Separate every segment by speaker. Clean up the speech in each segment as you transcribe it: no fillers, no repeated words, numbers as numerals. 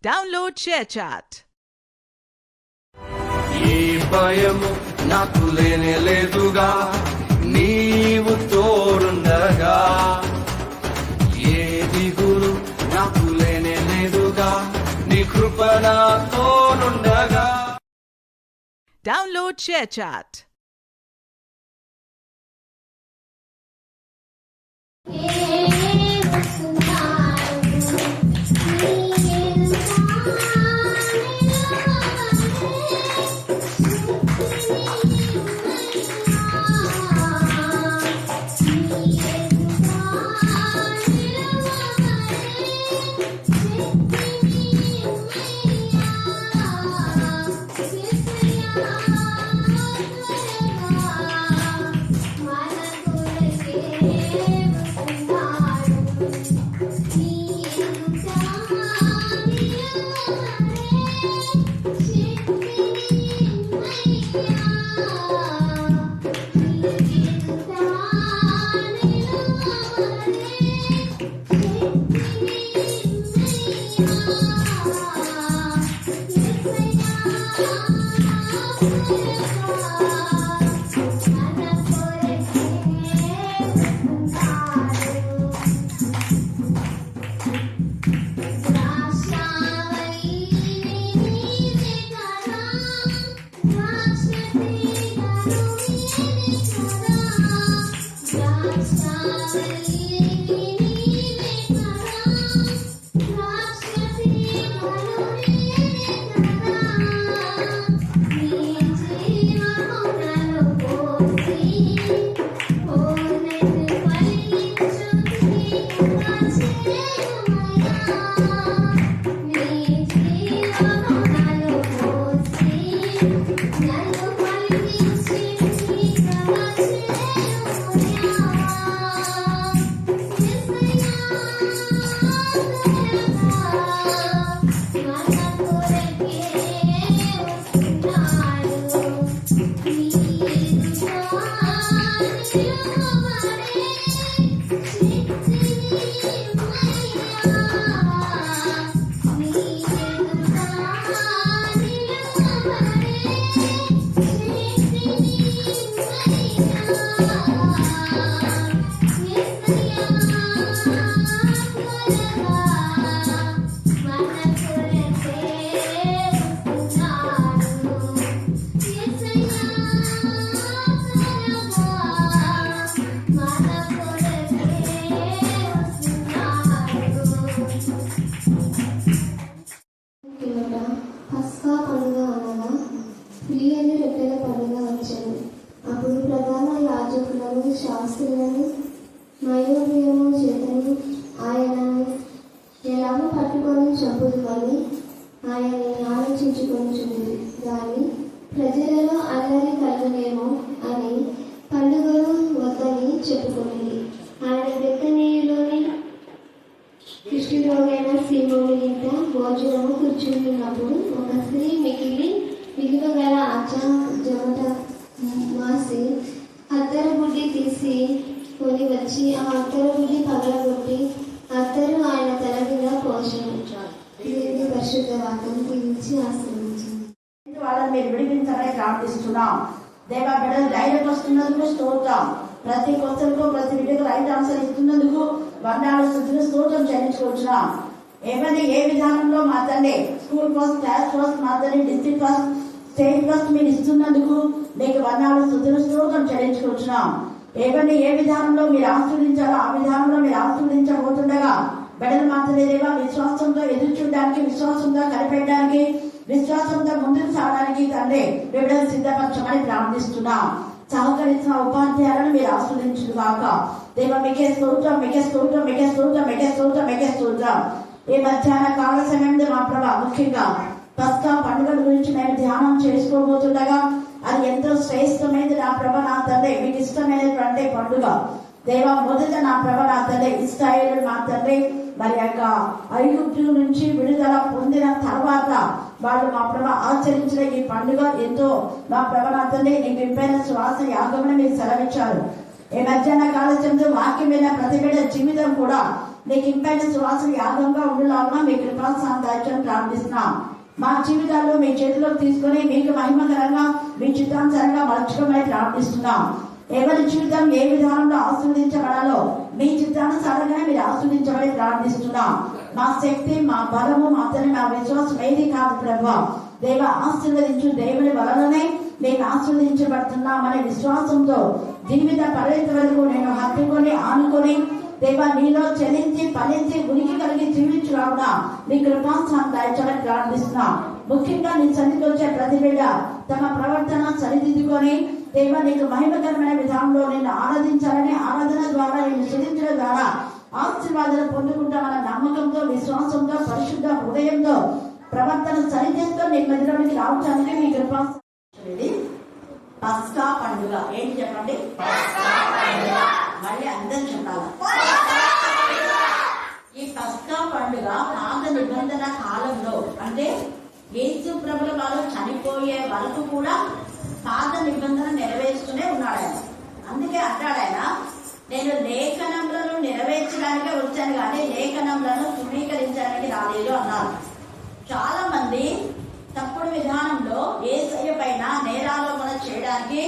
Speaker 1: Download ShareChat.
Speaker 2: ఏ భయము నాకు లేనే లేదుగా, నీవు తోడుండగా. ఏ దిగులు నాకు లేనే లేదుగా, నీ కృప నాతోనుండగా.
Speaker 1: Download ShareChat.
Speaker 3: శాస్త్రులను నయోగ్యము చేతను ఆయనను ఎలాగో పట్టుకొని చంపుదు కానీ ఆయన్ని ఆలోచించుకొనిచుంది. కానీ ప్రజలలో అల్లరి కలుగునేమో అని పండుగలు వద్దని చెప్పుకునేది. ఆయన బెత్తనీయులోని కుష్ఠరోగైన సీమోని ఇంట భోజనము కూర్చుంటున్నప్పుడు ఒక స్త్రీ మిగిలిగల జమట మాసి అత్తరు బుడ్డి తీసి కొని వచ్చి ఆ అత్తరు బుడ్డి పగలగొట్టి అత్తరు ఆయన తల మీద పోషించారు. ఇది పరిశుద్ధ వాక్యం గురించి ఆశ్రయించింది.
Speaker 4: వాళ్ళని మీరు విడిపించాలని ప్రార్థిస్తున్నాం. దేవా బిడ్డలు ధైర్యం వస్తున్నందుకు స్తోత్రం. ప్రతి కొత్తకు ప్రతి బిడ్డకు రైట్ ఆన్సర్ ఇస్తున్నందుకు వర్ణాలు స్థుతులు స్తోత్రం చెల్లించుకుంటున్నాం. ఏమని ఏ విధానంలో మా తండ్రి స్కూల్ ఫస్ట్, క్లాస్ ఫస్ట్, మా తండ్రి డిస్ట్రిక్ట్ ఫస్ట్, స్టేట్ ఫస్ట్ మీరు ఇస్తున్నందుకు మీకు వర్ణాలు స్థుతులు స్తోత్రం చెల్లించుకుంటున్నాం. ఏమని ఏ విధానంలో మీరు ఆశీర్వదించాలో ఆ విధానంలో మీరు ఆశీర్వదించబోతుండగా బిడ్డలు మాత్రమే దేవా విశ్వాసంతో ఎదురు చూడడానికి, విశ్వాసంతో కనిపెట్టడానికి, విశ్వాసంతో ముందుకు సాగడానికి తండ్రి బిడ్డలు సిద్ధపరచమని ప్రార్థిస్తున్నాం. సహకరించిన ఉపాధ్యాయులను మీరు ఆశీర్వదించును గాక. దేవ మీకే స్తోత్రం, మీకే స్తోత్రం, మీకే స్తోత్రం, మీకే స్తోత్రం, మీకే స్తోత్రం. ఈ మధ్యాహ్న కాల సమయంలో మా ప్రభా ముఖ్యంగా పస్కా పండుగల గురించి మేము ధ్యానం చేసుకోబోతుండగా అది ఎంతో శ్రేష్టమైనది నా ప్రభ నా తండ్రి, మీకు ఇష్టమైనటువంటి పండుగ దేవా. మొదట నా ప్రభ నా తండ్రి ఇశ్రాయేలు మా తండ్రి మరి యొక్క ఐగుప్తు నుంచి విడుదల పొందిన తర్వాత వాళ్ళు మా ప్రభ ఆచరించిన ఈ పండుగ ఎంతో మా ప్రభ నా తండ్రి నీకు విప్పైన శ్వాస యాగమని మీరు సెలవిచ్చారు. ఈ మధ్యాహ్న కాల వాక్యమైన ప్రతి బిడ్డ జీవితం కూడా మీకు ఇంపైన సువాసన యాగంగా ఉండేలాగా మీ కృపాసాంతాన్ని ప్రార్థిస్తున్నాం. మా జీవితాల్లో మీ చేతిలోకి తీసుకొని మీకు మహిమకరంగా మీ చిత్తానుసారంగా మలుచుకోమని ప్రార్థిస్తున్నాం. ఎవరి జీవితం ఏ విధానంలో ఆస్వాదించబడాలో మీ చిత్తానుసారంగానే మీరు ఆస్వాదించమని ప్రార్థిస్తున్నాం. మా శక్తి, మా బలము, మా విశ్వాసం ఏది కాదు ప్రభు. దేవ ఆశీర్వదించు దేవుని వలననే నేను ఆస్వాదించబడుతున్నామనే విశ్వాసంతో జీవిత పరిణతి వరకు నేను హత్తుకొని ఆనుకొని దేవ నీలో చలించి ఫలించి ఉనికి కలిగి జీవించురావునా మీ కృపాస్థానం దాయించమని ప్రార్థిస్తున్నాం. ముఖ్యంగా నీ సన్నిధికి వచ్చే ప్రతి బిడ్డ తమ ప్రవర్తన సరిదిద్దుకొని దేవ నీకు మహిమకరమైన విధానంలో నేను ఆరాధించాలని, ఆరాధన ద్వారా నేను స్తుతించడం ద్వారా ఆశీర్వాదాలు పొందుకుంటామన్న నమ్మకంతో, విశ్వాసంతో, పరిశుద్ధ హృదయంతో ప్రవర్తన సరిచేస్తూ నీ మధ్యలోనికి రావడానికి మీ కృపాస్థానం. పస్కా పండుగ ఏంటి చెప్పండి? మళ్ళీ అందరూ చెప్పాలి. ఈ పస్కా పండుగ పాత నిబంధన కాలంలో అంటే యేసు ప్రభుల వారు చనిపోయే వరకు కూడా పాత నిబంధన నెరవేరుస్తూనే ఉన్నాడు ఆయన. అందుకే అంటాడు ఆయన, నేను లేఖనములను నెరవేర్చడానికే వచ్చాను కానీ లేఖనములను తృణీకరించడానికి రాలేదు అన్నారు. చాలా మంది తప్పుడు విధానంలో యేసయ్య పైన నేరారోపణ చేయడానికి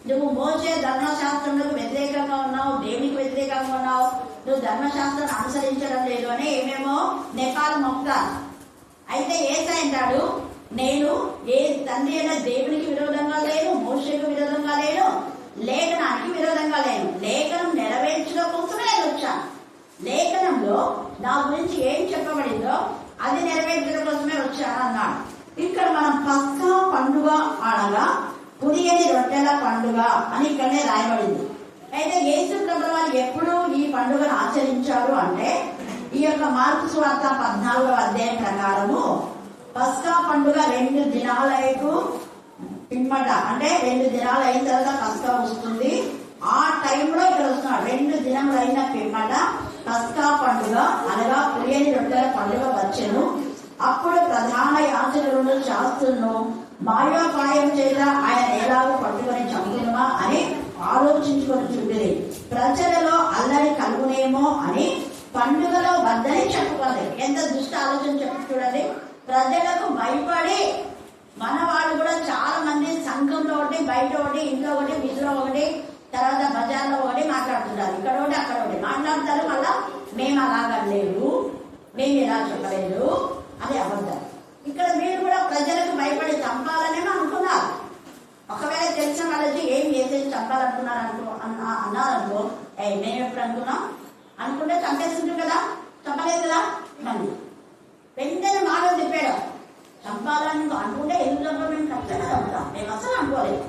Speaker 4: నువ్వు మోసే ధర్మశాస్త్రంలో వ్యతిరేకంగా ఉన్నావు, దేవునికి వ్యతిరేకంగా ఉన్నావు, నువ్వు ధర్మశాస్త్రాన్ని అనుసరించడం లేదు అని ఏమేమో నెపాలు మొక్కుతారు. అయితే యేసయ్య అంటాడు, నేను ఏ తండ్రి అయిన దేవునికి విరోధంగా లేను, మోషేకు విరోధంగా లేను, లేఖనానికి విరోధంగా లేను. లేఖనం నెరవేర్చడం కోసమే నేను వచ్చాను. లేఖనంలో నా గురించి ఏం చెప్పబడిందో అది నెరవేర్చడం కోసమే వచ్చాను అన్నాడు. ఇక్కడ మనం పస్కా పండుగ అనగా పులియని రొట్టెల పండుగ అని ఇక్కడనే రాయబడింది. అయితే యేసు ప్రభువు వారు ఎప్పుడు ఈ పండుగను ఆచరించారు అంటే ఈ యొక్క మార్కు సువార్త 14వ అధ్యాయం ప్రకారము పస్కా పండుగ 2 దినాలకు పిమ్మట అంటే 2 దినాలు అయిన తర్వాత పస్కా వస్తుంది. ఆ టైంలో ఇక్కడ వస్తున్నాడు. 2 దినములు అయిన పిమ్మట పస్కా పండుగ అనగా పులియని రొట్టెల పండుగ వచ్చెను. అప్పుడు ప్రధాన యాజకులను శాస్త్రులను మాయోపాయం చేత ఆయన ఎలాగో పట్టుకొని చంపునుమా అని ఆలోచించుకొని చూడేది. ప్రజలలో అల్లరి కలుగునేమో అని పండుగలో వద్దని చెప్పుకోలేదు. ఎంత దుష్ట ఆలోచన చెప్పి చూడండి. ప్రజలకు భయపడి మన వాళ్ళు కూడా చాలా మంది సంఘంలో ఒకటి, బయట ఒకటి, ఇంట్లో ఒకటి, వీధిలో ఒకటి, తర్వాత బజార్లో ఒకటి మాట్లాడుతున్నారు. ఇక్కడ ఒకటి, అక్కడ ఒకటి మాట్లాడతారు. మళ్ళా మేము అలాగా లేవు, మేము ఇలా చెప్పలేదు, అది అబద్ధం. ఇక్కడ మీరు కూడా ప్రజలకు భయపడి చంపాలనే అనుకున్నారు. ఒకవేళ తెలిసిన వాళ్ళకి ఏం చేసేసి చంపాలనుకున్నారు అన్నారనుకో, మేము ఎప్పుడు అనుకున్నాం అనుకుంటే చంపేస్తుంటాం కదా, చంపలేదు కదా. మళ్ళీ వెంటనే మాటలు చెప్పాడు, చంపాలని అనుకుంటే ఎందుకు మేము ఖచ్చితంగా చంపుతాం, మేము అసలు అనుకోలేదు.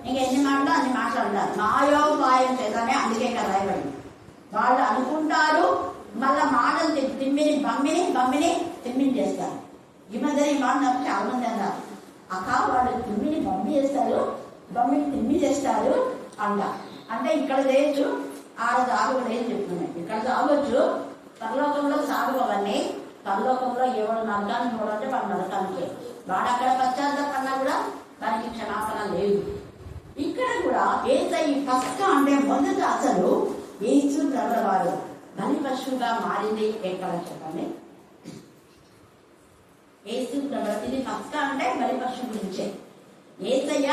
Speaker 4: ఇంకా ఎన్ని మాటలు అన్ని మాట్లాడారు. మాయోపాయం చేద్దామే, అందుకే కదా రాయబడి. వాళ్ళు అనుకుంటారు, మళ్ళా మాటలు తిమ్మిని బమ్మిని తిమ్మిని చేస్తారు. ఈ మధ్య ఈ మాట నాకు చాలా మంది అన్నారు, అక్క వాళ్ళు తిమ్మిని బమ్మి చేస్తారు, బమ్మిని తిమ్మి చేస్తారు అంట. అంటే ఇక్కడ చేయొచ్చు, ఆడ సాగులు ఏం చెప్తున్నాయి. ఇక్కడ సాగొచ్చు, పరలోకంలో సాగు అవన్నీ. పరలోకంలో ఎవడు నరకానికి చూడంటే వాడు నరకానికే, వాడు అక్కడ పశ్చాత్తాపన్నా కూడా దానికి క్షమాపణ లేదు. ఇక్కడ కూడా యేసయ్య పస్కా అంటే మొదట అసలు యేసు ప్రభువు వారు బలి పశువుగా మారింది ఎక్కడ చెప్పండి? యేసు ప్రభువు, ఇది పస్కా అంటే బలి పశువు గురించే. యేసయ్య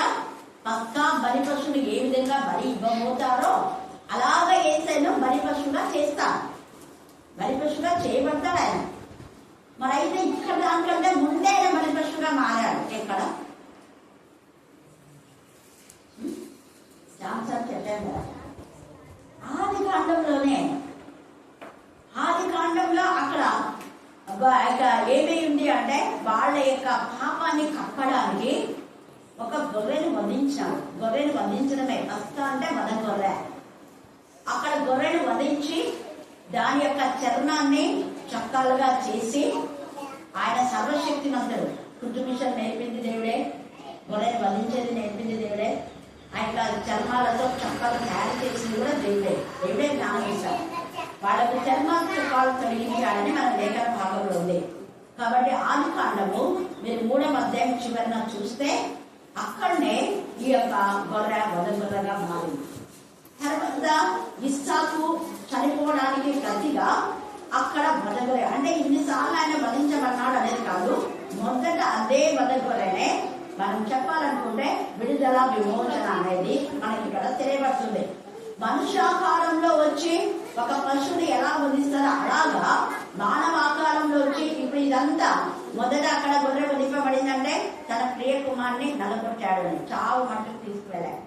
Speaker 4: పస్కా బలి పశువుని ఏ విధంగా బలి ఇవ్వబోతారో అలాగా యేసయ్యను బలి పశువుగా చేస్తారు, బలి పశువుగా చేయబడతాడు ఆయన. మరి అయితే ఇక్కడ దానికంటే ముందే ఆయన బలి పశువుగా మారాడు. ఎక్కడ? చెప్పాను కదా, ఆది కాండంలోనే. ఆది కాండంలో అక్కడ ఏమై ఉంది అంటే వాళ్ళ యొక్క పాపాన్ని కప్పడానికి ఒక గొర్రెను వధించాడు. గొర్రెను వధించడమే పస్కా అంటే వధ గొర్రె. అక్కడ గొర్రెను వధించి దాని యొక్క చర్మాన్ని చక్కాలుగా చేసి ఆయన సర్వశక్తిమంతుడు. కుటుంబిషన్ నేర్పింది దేవుడే, గొర్రెను వధించేది నేర్పింది దేవుడే, ఆయన చర్మాలతో చక్కలు తయారు చేసింది కూడా దేవుడే జ్ఞానం ఇస్తారు. వాళ్ళకు చర్మాలు చక్కాలు తొలగించాలని మన లేఖన భాగంలో ఉంది. కాబట్టి ఆది కాండము మీరు 3వ అధ్యాయం చివరిన చూస్తే అక్కడనే ఈ యొక్క గొర్రె వధగొర్రెగా మారింది. తర్వాత ఇస్సాకు చనిపోవడానికి ప్రతిగా అక్కడ బతగొరే అంటే ఇన్నిసార్లు ఆయన వధించబడినాడు అనేది కాదు, మొదట అదే బతగొరేనే మనం చెప్పాలనుకుంటే విడుదల విమోచన అనేది మనకి ఇక్కడ తెలియబడుతుంది. మనుష్యాకారంలో వచ్చి ఒక పశువుని ఎలా వధిస్తారో అలాగా మానవాకారంలో వచ్చి ఇప్పుడు ఇదంతా మొదట అక్కడ గొర్రె వధింపబడిందంటే తన ప్రియ కుమార్ని నలగొట్టాడు, చావు మట్టుకు తీసుకువెళ్ళాడు.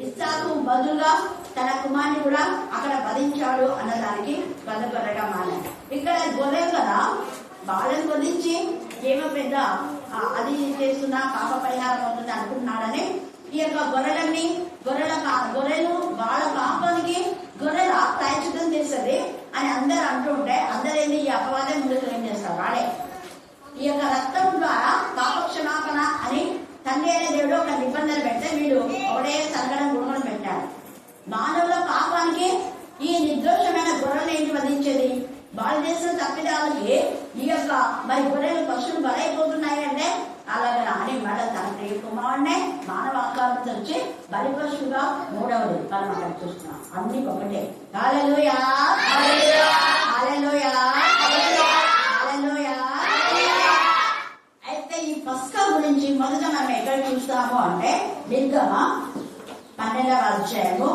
Speaker 4: ఇస్సాకు బదులుగా తన కుమార్ని కూడా అక్కడ వధించాడు అన్నదానికి గొర్రెగా మారాడు. ఇక్కడ గొర్రె కదా వాళ్ళని వధించి ఏమో పెద్ద అది చేస్తున్నా పాప పరిహారం అవుతుంది అనుకుంటున్నాడని ఈ యొక్క గొర్రెలు వాళ్ళ పాపానికి గొర్రెల ప్రాయశ్చిత్తం చేస్తుంది అని అందరు అంటుంటే అందరేంది ఈ అపవాదం ముందుకు ఏం చేస్తారు వాడే. ఈ యొక్క రక్తం ద్వారా పాప క్షమాపణ అని తండ్రి అనే దేవుడు ఒక నిబంధన పెడితే వీడు ఒకటే సంగడం గుణం పెట్టాడు. మానవుల పాపానికి ఈ నిర్దోషమైన గొర్రెలు ఏంటి వధించేది? వాళ్ళు చేసిన తప్పిదాలకి ఈ యొక్క మరి గొర్రెలు పశువులు బలైపోతున్నాయి అంటే అలాగే అని మళ్ళీ తన ప్రియ కుమారుడినే మానవ ఆకారంతో వచ్చి బలి పశువుగా మూడవది మనం అక్కడ చూస్తున్నాం. అన్ని ఒకటే. హల్లెలూయా హల్లెలూయా హల్లెలూయా. అయితే ఈ పస్కా గురించి మొదట మనం ఎక్కడ చూస్తాము అంటే నిర్గమ 12వ అధ్యాయము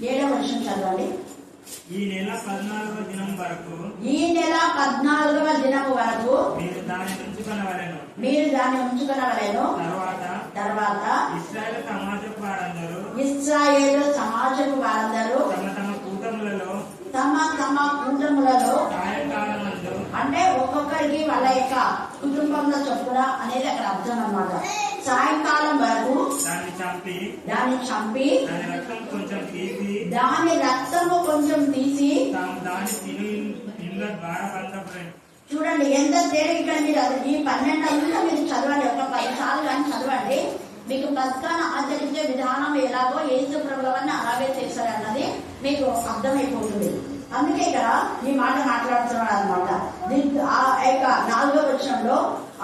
Speaker 4: 7వ వచనం చదవండి.
Speaker 5: ఈ నెల 14వ దినం వరకు మీరు దాన్ని ఉంచుకొనవలెను. తర్వాత ఇశ్రాయేలు సమాజపు వారందరూ తమ తమ కూటములలో అంటే ఒక్కొక్కరికి వాళ్ళ యొక్క కుటుంబంలో చొప్పున అనేది అక్కడ అర్థం అన్నమాట. సాయంకాలం వరకు దాన్ని చంపి దాని రక్తము కొంచెం తీసి చూడండి ఎంత తేడా ఇక్కడ. మీరు ఈ 12 అయ్యిందో మీరు చదవండి, ఒక 10 సార్లు కానీ చదవండి. మీకు పస్కాను ఆచరించే విధానం ఎలాగో యేసు ప్రభువుని అలాగే చేశారన్నది మీకు అర్థమైపోతుంది. అందుకే ఇక్కడ ఈ మాట మాట్లాడుతున్నాడు అనమాట. ఆ యొక్క 4వ వచనంలో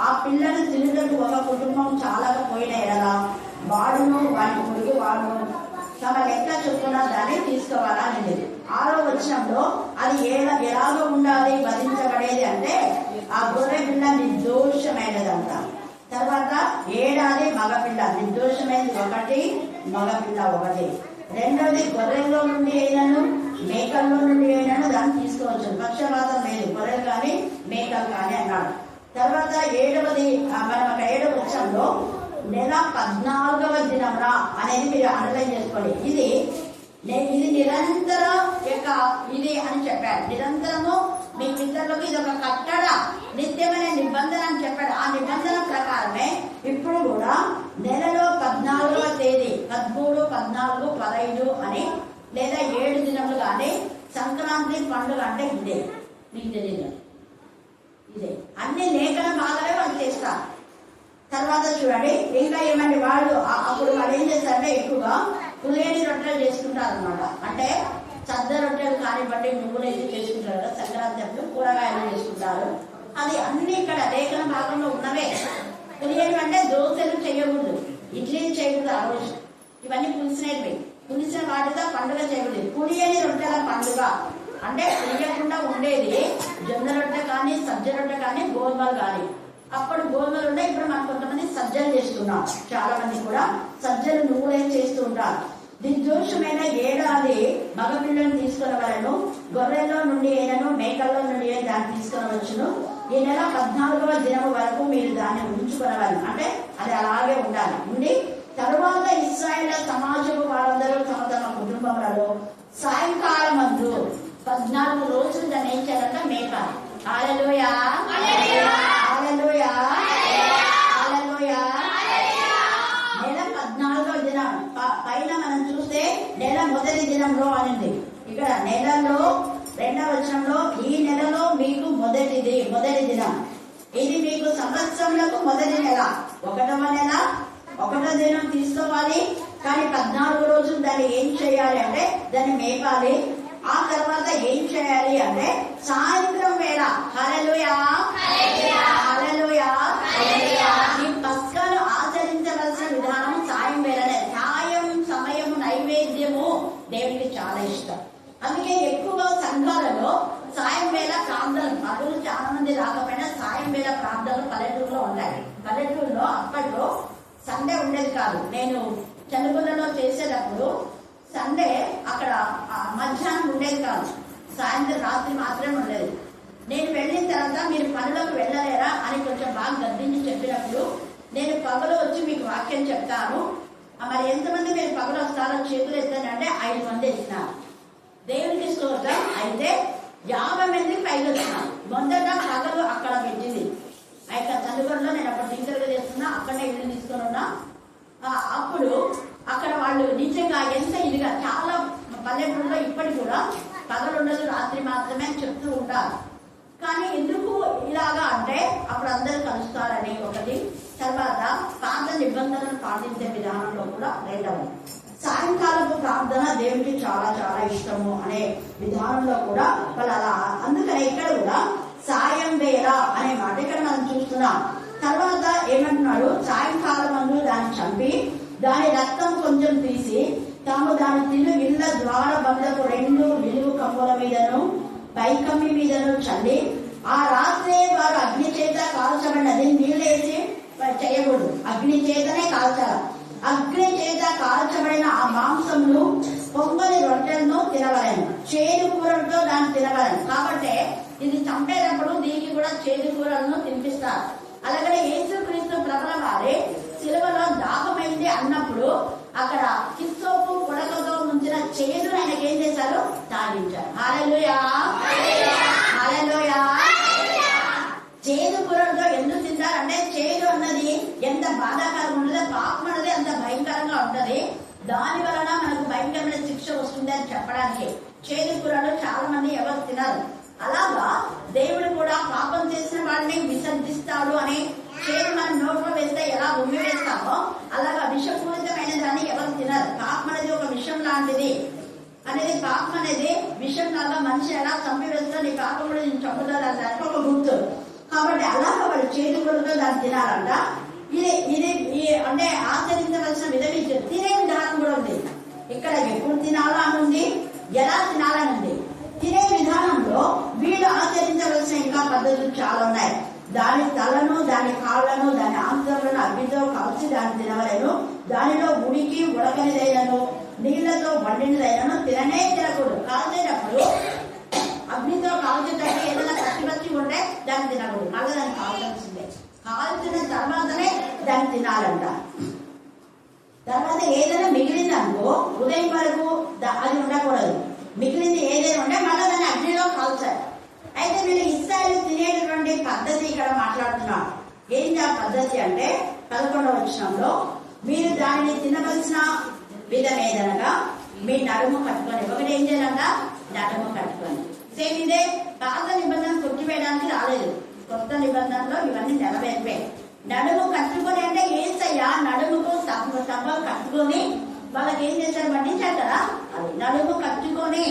Speaker 5: ఆ పిల్లని తిరుగులకు ఒక కుటుంబం చాలా పోయిన ఎడలా వాడును వాడి కొడుకు వాడు తమ లెక్క చొప్పున దాన్ని తీసుకోవాలని. 6వ వచనంలో అది ఎలాగో ఉండాలి వధించబడేది అంటే ఆ గొర్రె పిల్ల నిర్దోషమైనదంట. తర్వాత 7 ఏడాది మగపిల్ల నిర్దోషమైనది 1, మగపిల్ల 1. రెండవది గొర్రెల్లో నుండి అయినను మేకల్లో నుండి అయినను దాన్ని తీసుకోవచ్చు, పక్షపాతం లేదు, గొర్రెలు కానీ మేకలు కానీ అన్నాడు. తర్వాత 7వది మనం 7వ వచనంలో నెల 14వ దినమున అనేది మీరు అండర్లైన్ చేసుకోండి. ఇది నిరంతర యొక్క ఇది అని చెప్పాడు. నిరంతరము మీ పిల్లలకు ఇది ఒక కట్టడ నిత్యమైన నిబంధన అని చెప్పాడు. ఆ నిబంధన ప్రకారమే ఇప్పుడు కూడా నెలలో 14వ తేదీ 13, 14, 15 అని లేదా 7 దినములు కానీ సంక్రాంతి పండుగ అంటే ఇదే. మీకు తెలియదు ఇదే. అన్ని లేఖన భాగాలే వాళ్ళు చేస్తారు. తర్వాత చూడండి ఇంకా ఏమంటే వాళ్ళు అప్పుడు వాళ్ళు ఏం చేస్తారంటే ఎక్కువగా పులియని రొట్టెలు చేసుకుంటారు అనమాట. అంటే సద్ద రొట్టెలు కానివ్వండి, నువ్వులు అయితే చేసుకుంటారు కదా, సంక్రాంతి అప్పుడు కూరగాయలు చేసుకుంటారు. అది అన్ని ఇక్కడ లేఖన భాగంలో ఉన్నవే. పులియని అంటే దోశలు చేయకూడదు, ఇడ్లీలు చేయకూడదు ఆ రోజు. ఇవన్నీ పులిసిన వాటితో పండుగ చేయకూడదు. పులియని రొట్టెల పండుగ అంటే పులియకుండా ఉండేది జొన్న రొట్టె కానీ సజ్జ రొట్టె కానీ గోధుమలు కానీ. అప్పుడు గోధుమలు ఉండే, ఇప్పుడు మనం కొంతమంది సజ్జలు చేస్తున్నాం. చాలా మంది కూడా సజ్జలు నువ్వులే చేస్తూ ఉంటారు. నిర్దోషమైన 7 ఏడాది మగపిల్లను తీసుకునవలను, గొర్రెల్లో నుండి అయినను మేకల్లో నుండి దాన్ని తీసుకునవచ్చును. ఈ నెల 14వ దినము వరకు మీరు దాన్ని ఉంచుకునవలను. అంటే అది అలాగే ఉండాలి. ఉండి తరువాత ఇశ్రాయేలు సమాజపు వారందరూ తమ తమ కుటుంబములలో సాయంకాలం మందు 14 రోజులు దాన్ని ఏం చేయాలంటే మేపాలి. హల్లెలూయా హల్లెలూయా హల్లెలూయా. నెల 14వ దినం పైన మనం చూస్తే నెల మొదటి దినంలో అనింది. ఇక్కడ నెలలో 2వ వచనంలో ఈ నెలలో మీకు మొదటి దినం, ఇది మీకు సంవత్సరంలో మొదటి నెల. 1వ నెల 1వ దినం తీసుకోవాలి. కానీ 14 రోజులు దాన్ని ఏం చేయాలి అంటే దాన్ని మేపాలి. ఆ తర్వాత ఏం చేయాలి అంటే సాయంత్రం వేళ హల్లెలూయా హల్లెలూయా. ఈ పస్కాను ఆచరించవలసిన విధానం సాయం వేళనే. సాయం సమయము నైవేద్యము దేవునికి సాయం వేళ ప్రార్థనలు, పనులు చాలా మంది రాకపోయినా సాయం వేళ ప్రార్థనలు పల్లెటూరులో ఉంటాయి. పల్లెటూరులో అప్పట్లో సండే ఉండేది కాదు. నేను చెన్నగుండలో చేసేటప్పుడు సండే అక్కడ మధ్యాహ్నం ఉండేది కాదు, సాయంత్రం రాత్రి మాత్రమే ఉండేది. నేను వెళ్ళిన తర్వాత మీరు పనులకు వెళ్ళలేరా అని కొంచెం బాగా గద్దించి చెప్పినప్పుడు నేను పగలు వచ్చి మీకు వాక్యం చెప్తాను, మరి ఎంతమంది మీరు పగలు వస్తారో చేతులు ఎత్తానంటే 5 మంది ఎత్తినారు. దేవునికి స్తోత్రం. అయితే 50 మంది పైకి వచ్చినారు. మొదట పగలు అక్కడ పెట్టింది. అయితే చంద్రగూడలో నేను అక్కడ టీచర్గా చేస్తున్నా, అక్కడనే ఇల్లు తీసుకొని ఉన్నా. అప్పుడు అక్కడ వాళ్ళు నిజంగా ఎంత ఇదిగా, చాలా పల్లెటూరులో ఇప్పటికి కూడా పగలు ఉండదు, రాత్రి మాత్రమే చెప్తూ ఉంటారు. కానీ ఎందుకు ఇలాగా అంటే అప్పుడు అందరూ కలుస్తారని ఒకటి, తర్వాత పాత నిబంధనలు పాటించే విధానంలో కూడా రెండవది. సాయంకాలపు ప్రార్థన దేవుడికి చాలా చాలా ఇష్టము అనే విధానంలో కూడా వాళ్ళు అలా, అందుకనే ఇక్కడ కూడా సాయం వేళ అనే మాట ఇక్కడ మనం చూస్తున్నాం. తర్వాత ఏమంటున్నాడు, సాయంకాలం అందు దాన్ని చంపి దాని రక్తం కొంచెం తీసి తాము దాని తిను ఇళ్ళ ద్వార బంధకు 2 నిలువు కమ్ముల మీదను పైకమ్మి మీదను చల్లి ఆ రాత్రే వారు అగ్ని చేత కాల్చబడినది. నీళ్ళేసి చేయకూడదు, అగ్ని చేతనే కాల్చాలి. అగ్ని చేత కాల్చబడిన ఆ మాంసమును పొంగని రొట్టెలను తినవలేను, చేదు కూరలతో దాన్ని తినవలేను. కాబట్టి ఇది చంపేటప్పుడు దీనికి కూడా చేదు కూరలను తినిపిస్తారు. అలాగే యేసుక్రీస్తు ప్రభుల వారి సిలువలో దాహమైంది అన్నప్పుడు అక్కడ హిస్సోపు కొడకతో ముంచిన చేదును ఆయనకి ఏం చేశారు, తాగించారు. హల్లెలూయా, హల్లెలూయా. చేదు కూరలతో ఎందుకు తింటారంటే చేదు అన్నది ఎంత బాధాకరంగా ఉండదు, పాపం అన్నది అంత భయంకరంగా ఉంటది. దాని వలన మనకు భయంకరమైన శిక్ష వస్తుంది అని చెప్పడానికి చేదు కూరలు చాలా మంది ఎవరు తినరు. అలాగా దేవుడు కూడా పాపం చేసిన వాడిని విసర్జిస్తాడు అని చేదు మనం నోట్లో వేస్తే ఎలా ఉమ్మి వేస్తామో అలాగా విషపూరితమైన దాన్ని ఎవరు తినరు. పాపం అనేది ఒక విషం లాంటిది అనేది, పాపం అనేది విషం లాగా మనిషి ఎలా చంపివేస్తే నీ పాపం కూడా నేను చంపుతాను దానికి ఒక గుర్తు. కాబట్టి అలాగా వాళ్ళు చేతులతో దాన్ని తినాలంట. ఇది అంటే ఆచరించవలసిన విధం తినే విధానం కూడా ఉంది. ఇక్కడ ఎప్పుడు తినాలో అని ఉంది, ఎలా తినాలని ఉంది. తినే విధానంలో వీళ్ళు ఆచరించవలసిన ఇంకా పద్ధతులు చాలా ఉన్నాయి. దాని తలను, దాని కాళ్లను, దాని ఆంతరులను అగ్నితో కలిసి దాన్ని తినవలేను. దానిలో ఉడికి ఉడకనిదైనను నీళ్లతో వండినదైనను తినకూడదు. కాల్చేటప్పుడు అగ్నితో కాల్చేటప్పుడు ఏదైనా పచ్చి ఉంటే దాన్ని తినకూడదు, మళ్ళీ దాన్ని కాల్చాల్సిందే. కాల్చిన తర్వాతనే దాన్ని తినాలంట. తర్వాత ఏదైనా మిగిలిందనుకో ఉదయం వరకు అది ఉండకూడదు. మిగిలింది ఏదైనా ఉంటే మళ్ళీ దాన్ని అగ్నిలో కాల్చారు. అయితే వీళ్ళు ఇస్రాయేలు తినేటటువంటి పద్ధతి ఇక్కడ మాట్లాడుతున్నాం. ఏంటి ఆ పద్ధతి అంటే 11వ వచనంలో, మీరు దానిని తినవలసిన విధం ఏదనగా మీ నడుము కట్టుకొని. ఒకటి ఏం చేయాలంట, నడుము కట్టుకొని. సేమ్ ఇదే పాత నిబంధన కొట్టివేయడానికి రాలేదు, కొత్త నిబంధనలో ఇవన్నీ నెరవేర్పాయి. నడుము కట్టుకొని అంటే ఏసయ్య నడుముకు తప్పలు కట్టుకొని వాళ్ళకి ఏం చేశారు, పండించారు కదా, అది నడుము కట్టుకొని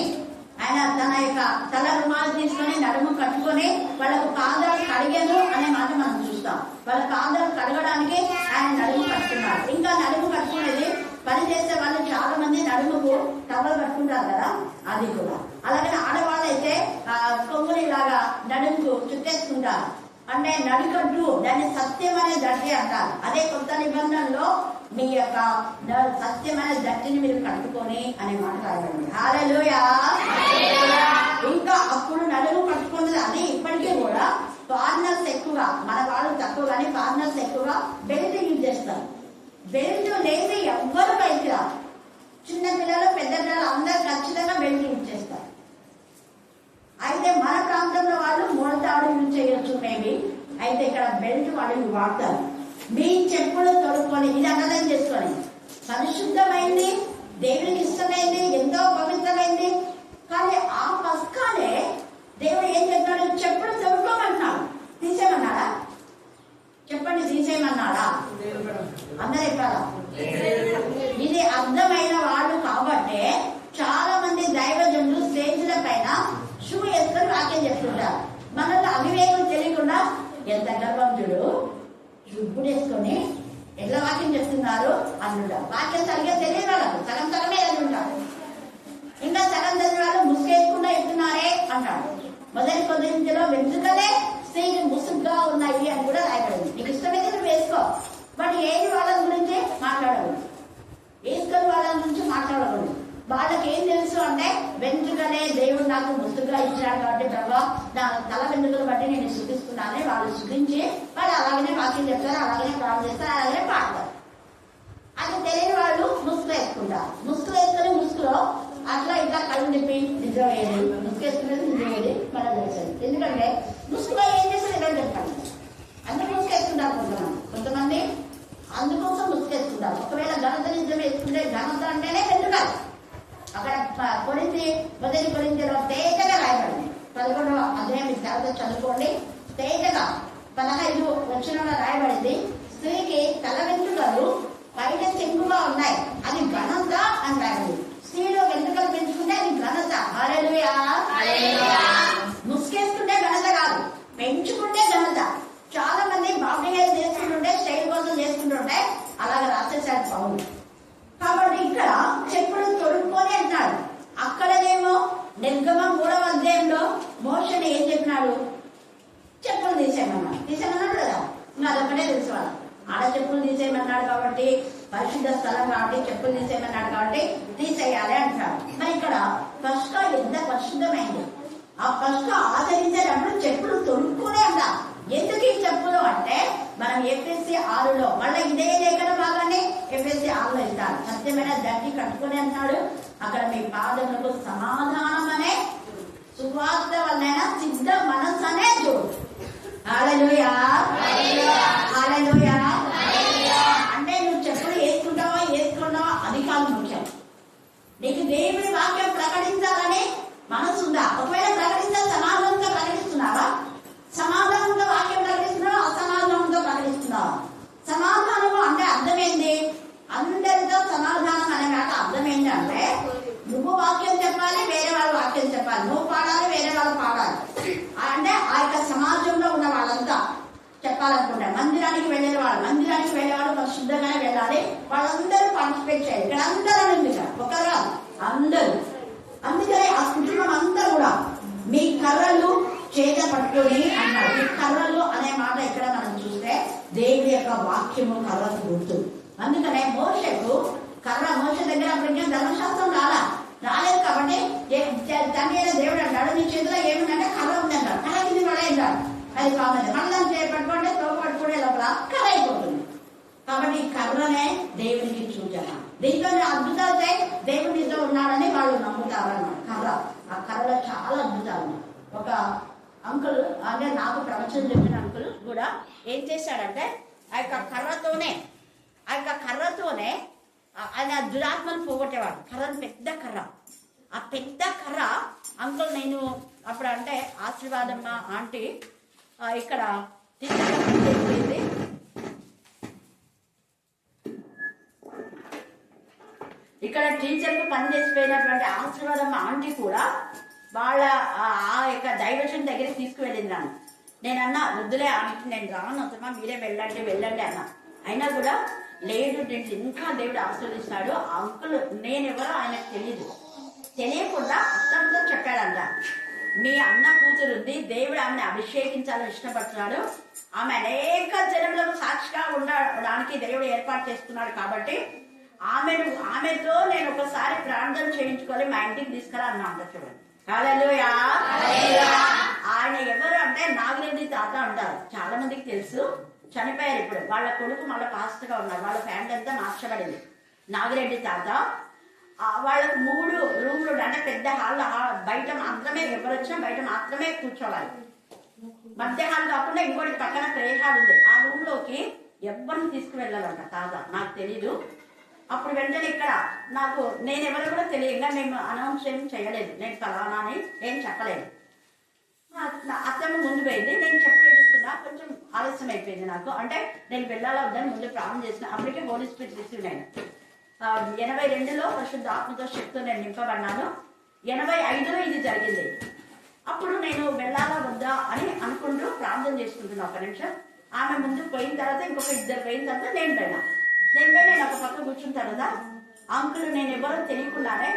Speaker 5: ఆయన తన యొక్క తల రుమాలు తీసుకొని నడుము కట్టుకొని వాళ్ళకు పాదాలు కడిగాను అనే మాట మనం చూస్తాం. వాళ్ళ పాదాలు కడగడానికి ఆయన నడుము కట్టుకున్నారు. ఇంకా నడుము కట్టుకునేది పని చేసే వాళ్ళు చాలా మంది నడుముకు టవల్ కట్టుకుంటారు కదా, అది కూడా. అలాగే ఆడవాళ్ళు అయితే కొమ్ముని లాగా నడుముకు చుట్టేసుకుంటారు. అంటే నడికట్టు, దాన్ని సత్యం అనే దట్టి అంటారు. అదే కొత్త నిబంధనలో మీ యొక్క సత్యమైన దట్టిని మీరు కట్టుకొని అనే మాట రాయండి. హల్లెలూయా. ఇంకా అప్పుడు నడుము కట్టుకున్నది అది ఇప్పటికీ కూడా ఫారినర్స్ ఎక్కువగా, మన వాళ్ళు తక్కువ కానీ ఫారినర్స్ ఎక్కువగా బెల్ట్ యూజ్ చేస్తారు. బెల్ట్ లేని ఎవ్వరు బయటికి రాదు. చిన్న పిల్లలు, పెద్ద పిల్లలు అందరూ ఖచ్చితంగా బెల్ట్ యూజ్ చేస్తారు. అయితే మన ప్రాంతంలో వాళ్ళు మూడతాడు యూజ్ చేయొచ్చు మేబీ, అయితే ఇక్కడ బెల్ట్ వాళ్ళు వాడతారు. మీ చెప్పులు తొడుక్కొని, ఇది అన్నదం చేసుకొని, పరిశుద్ధమైంది, దేవుడికి ఇష్టమైంది, ఎంతో పవిత్రమైంది. కానీ ఆ పస్కానే దేవుడు ఏం చెప్పాడు, చెప్పులు తొడుక్కోమన్నాడు. తీసేయమన్నాడా? చెప్పండి, తీసేయమన్నాడా? అందరూ చెప్పారా? ఇది అర్థమైన వాళ్ళు కాబట్టే చాలా మంది దైవజనులు స్టేజ్ల పైన షూ వేసుకొని వాక్యం చెప్తుంటారు. మనలో అవివేకం తెలియకుండా ఎంత గర్వంతుడు షుబ్బుడు వేసుకొని ఎట్లా వాక్యం చెప్తున్నారు అంటుంటారు. వాక్యం సరిగ్గా తెలియని వాళ్ళకు సగమే అని ఉంటారు. ఇంకా సగం తెలియని వాళ్ళు ముసుగేసుకుండా చెప్తున్నారే అంటాడు. మొదటి కొరింథీయులో వెంట్రుకలే స్త్రీకి ముసుగ్గా ఉన్నాయి అని కూడా రాయబడింది. నీకు ఇష్టమైతే నువ్వు వేసుకో, బట్ ఏది వాళ్ళ గురించి మాట్లాడకూడదు, వేసుకొని వాళ్ళ గురించి మాట్లాడకూడదు. వాళ్ళకి ఏం తెలుసు అంటే వెంట్రుకలే దేవుడు నాకు ముసుగ్గా ఇచ్చాడు కాబట్టి ప్రభావ నా తల వెంట్రుకలు బట్టి నేను శుద్ధిస్తున్నానని వాళ్ళు శుద్ధించి వాళ్ళు అలాగనే వాక్యం చెప్తారు, అలాగనే ప్రార్థన చేస్తారు, అలాగనే పాడతారు. అది తెలియని వాళ్ళు ముసుగు వేసుకుంటారు. ముసుగు వేసుకుని ముసుగులో అట్లా ఇట్లా కళ్ళు తిప్పి నిజమయ్యేది, ముసుగు వేసుకునేది నిజమయ్యేది మనం చేసేది. ఎందుకంటే ముసుగులో ఏం చేసేది ఎవరు చెప్పండి, అందుకు ముసుగు వేసుకుంటారు కొంతమంది అందుకోసం ముసుగు వేసుకుంటారు. ఒకవేళ ఘనత నిజం వేసుకుంటే ఘనత అంటేనే వెంట్రుకలు. అక్కడ మొదటి కొరింథీయులో తేజగా రాయబడింది. 11వ అధ్యాయం తర్వాత చదువుకోండి. తేజగా 15 వచనంలో రాయబడింది, స్త్రీకి తల వెంట్రుకలు బయట చెంగుగా ఉన్నాయి, అది ఘనత అని రాయబడింది. స్త్రీలో వెంట్రుకలు పెంచుకుంటే అది ఘనత. హల్లెలూయా. ముసుగేసుకుంటే ఘనత కాదు, పెంచుకుంటే ఘనత. చాలా మంది బాబియేలు చేసుకుంటుంటే స్టైల్ కోసం చేసుకుంటుంటే అలాగ రాసేసాడు పౌలు. కాబట్టి ఇక్కడ చెప్పులు తొడుక్కొని అంటాడు. అక్కడనేమో నిర్గమం 3వ అధ్యాయంలో మోషేని ఏం చెప్పినాడు, చెప్పులు తీసేయమన్నాడు కదా. ఇంకా అదొక్కటే తెలుసు వాళ్ళు. ఆడ చెప్పులు తీసేయమన్నాడు కాబట్టి పరిశుద్ధ స్థలం కాబట్టి చెప్పులు తీసేయమన్నాడు కాబట్టి తీసేయాలి అంటాడు. మరి ఇక్కడ పస్కా ఎంత పరిశుద్ధమైంది. ఆ పస్కా ఆచరించేటప్పుడు చెప్పులు తొడుక్కునే అంట. ఎందుకు ఈ చెప్పులు అంటే మనం ఎఫ్ఎస్సి 6లో మళ్ళీ ఇదే లేఖన భాగాన్ని ఎఫ్ఎస్సి 6లో ఇస్తాడు. సత్యమైన దట్టి కట్టుకుని అంటాడు, అక్కడ మీ పాదములకు సమాధానం అనే సువార్త వలన సిద్ధ మనస్సు అనే చూడు. హల్లెలూయా. హల్లెలూయా. అంటే నువ్వు చెప్పులు వేసుకున్నావా అది కాదు ముఖ్యం. నీకు దేవుని వాక్యం ప్రకటించాలని మనసు ఉందా? ఒకవేళ ప్రకటించాలి సమాధానంతో ప్రకటిస్తున్నావా? సమాధానంతో వాక్యం ప్రకటిస్తున్నావా? అసమాధానంతో ప్రకటిస్తున్నావా? సమాధానము అంటే అర్థమైంది, అందరితో సమాధానం అనే మాట అర్థమైంది అంటే నువ్వు వాక్యం చెప్పాలి, వేరే వాళ్ళు వాక్యం చెప్పాలి, నువ్వు పాడాలి, వేరే వాళ్ళు పాడాలి. అంటే ఆ యొక్క సమాజంలో ఉన్న వాళ్ళంతా చెప్పాలనుకుంటారు. మందిరానికి వెళ్ళేవాడు పరిశుద్ధంగానే వెళ్ళాలి, వాళ్ళందరూ పార్టిసిపేట్ చేయాలి. ఇక్కడ అందరూ ఉంది, ఒకరు అందరూ. అందుకనే ఆ కుటుంబం అంతా కూడా మీ కర్రలు చేత పట్టుకొని అన్నాడు. ఈ కర్రలు అనే మాట ఇక్కడ మనం చూస్తే దేవుడి యొక్క వాక్యము కర్రకు గుర్తు. అందుకనే మోషకు కర్ర, మోష దగ్గర అప్పటికే ధర్మశాస్త్రం రాలేదు కాబట్టి తండ్రి అయిన దేవుడు అంటాడు, నీ చేతిలో ఏమిటంటే కర్ర ఉంది అంటాడు. కర్ర కింది పడేంటాడు, అది కావాలి. మళ్ళీ దాన్ని చేపట్టుకుంటే తో పట్టుకునే లోపల కర్ర అయిపోతుంది. కాబట్టి ఈ కర్రనే దేవునికి సూచన. దీంట్లో అద్భుతాలు దేవుడితో ఉన్నాడని వాళ్ళు నమ్ముతారు అన్నమాట. కర్ర, ఆ కర్రలో చాలా అద్భుతాలు ఉన్నాయి. ఒక అంకుల్ అంటే నాకు ప్రవచనం చెప్పిన అంకుల్ కూడా ఏం చేశాడంటే ఆ యొక్క కర్రతోనే ఆయన దురాత్మను పోగొట్టేవాడు. కర్రను పెద్ద కర్ర, ఆ పెద్ద కర్ర అంకుల్ నేను అప్పుడు అంటే ఆశీర్వాదమ్మ ఆంటీ ఇక్కడ తీసుకెళ్ళి ఇక్కడ టీచర్కు పనిచేసిపోయినటువంటి ఆశీర్వాదమ్మ ఆంటీ కూడా వాళ్ళ ఆ యొక్క డైవర్షన్ దగ్గరికి తీసుకువెళ్ళింది నన్ను. నేను అన్నా వద్దులే ఆంటీ, నేను రాను అసలు, మీరే వెళ్ళండి అన్నా. అయినా కూడా లేదు, నేను ఇంకా దేవుడు ఆశీర్వదిస్తాడు. ఆ అంకుల్ నేనెవరో ఆయనకు తెలియకుండా అర్థంతో చెప్పాడంట, మీ అన్న కూతురు ఉంది, దేవుడు ఆమెను అభిషేకించాలని ఇష్టపడుతున్నాడు, ఆమె అనేక జనములకు సాక్షిగా ఉండడానికి దేవుడు ఏర్పాటు చేస్తున్నాడు కాబట్టి ఆమెతో నేను ఒకసారి ప్రార్థన చేయించుకొని మా ఇంటికి తీసుకురా అన్నా అంట. చూడండి. హల్లెలూయా. ఆయన ఎవరు అంటే నాగిరెడ్డి తాత అంటారు. చాలా మందికి తెలుసు, చనిపోయారు ఇప్పుడు. వాళ్ళ కొడుకు మళ్ళీ పాస్టర్ గా ఉన్నారు, వాళ్ళ ఫ్యామిలీ అంతా మార్చబడింది. నాగిరెడ్డి తాత వాళ్ళకు 3 రూమ్లు అంటే పెద్ద హాల్, బయట మాత్రమే ఎవరు వచ్చినా బయట మాత్రమే కూర్చోవాలి. మధ్య హాల్ కాకుండా ఇంకోటి పక్కన ప్రే హాల్ ఉంది, ఆ రూమ్ లోకి ఎవరిని తీసుకువెళ్ళాలంట తాత. నాకు తెలీదు. అప్పుడు వెంటనే ఇక్కడ నాకు నేనెవరు కూడా తెలియక మేము అనౌన్స్ ఏం చేయలేదు, నేను ఫలానా అని ఏం చెప్పలేదు. అత్తమ్మ ముందు పోయింది, నేను చెప్పలేదుస్తున్నా, కొంచెం ఆలస్యం అయిపోయింది నాకు. అంటే నేను వెళ్ళాలా వద్దని ముందు ప్రారంభం చేసిన. అప్పటికే హోలీ స్పిరిట్ రిసీవ్ నేను 82లో పరిశుద్ధ ఆత్మతో శక్తితో నేను నింపబడ్డాను. 85లో ఇది జరిగింది. అప్పుడు నేను వెళ్ళాలా వద్దా అని అనుకుంటూ ప్రార్థన చేసుకుంటున్నా. ఒక నిమిషం ఆమె ముందు పోయిన తర్వాత ఇంకొక 2 పోయిన తర్వాత నేను పోయి ఒక పక్క కూర్చుంటాను కదా, అంకుల్ నేను ఎవరో తెలియకుండానే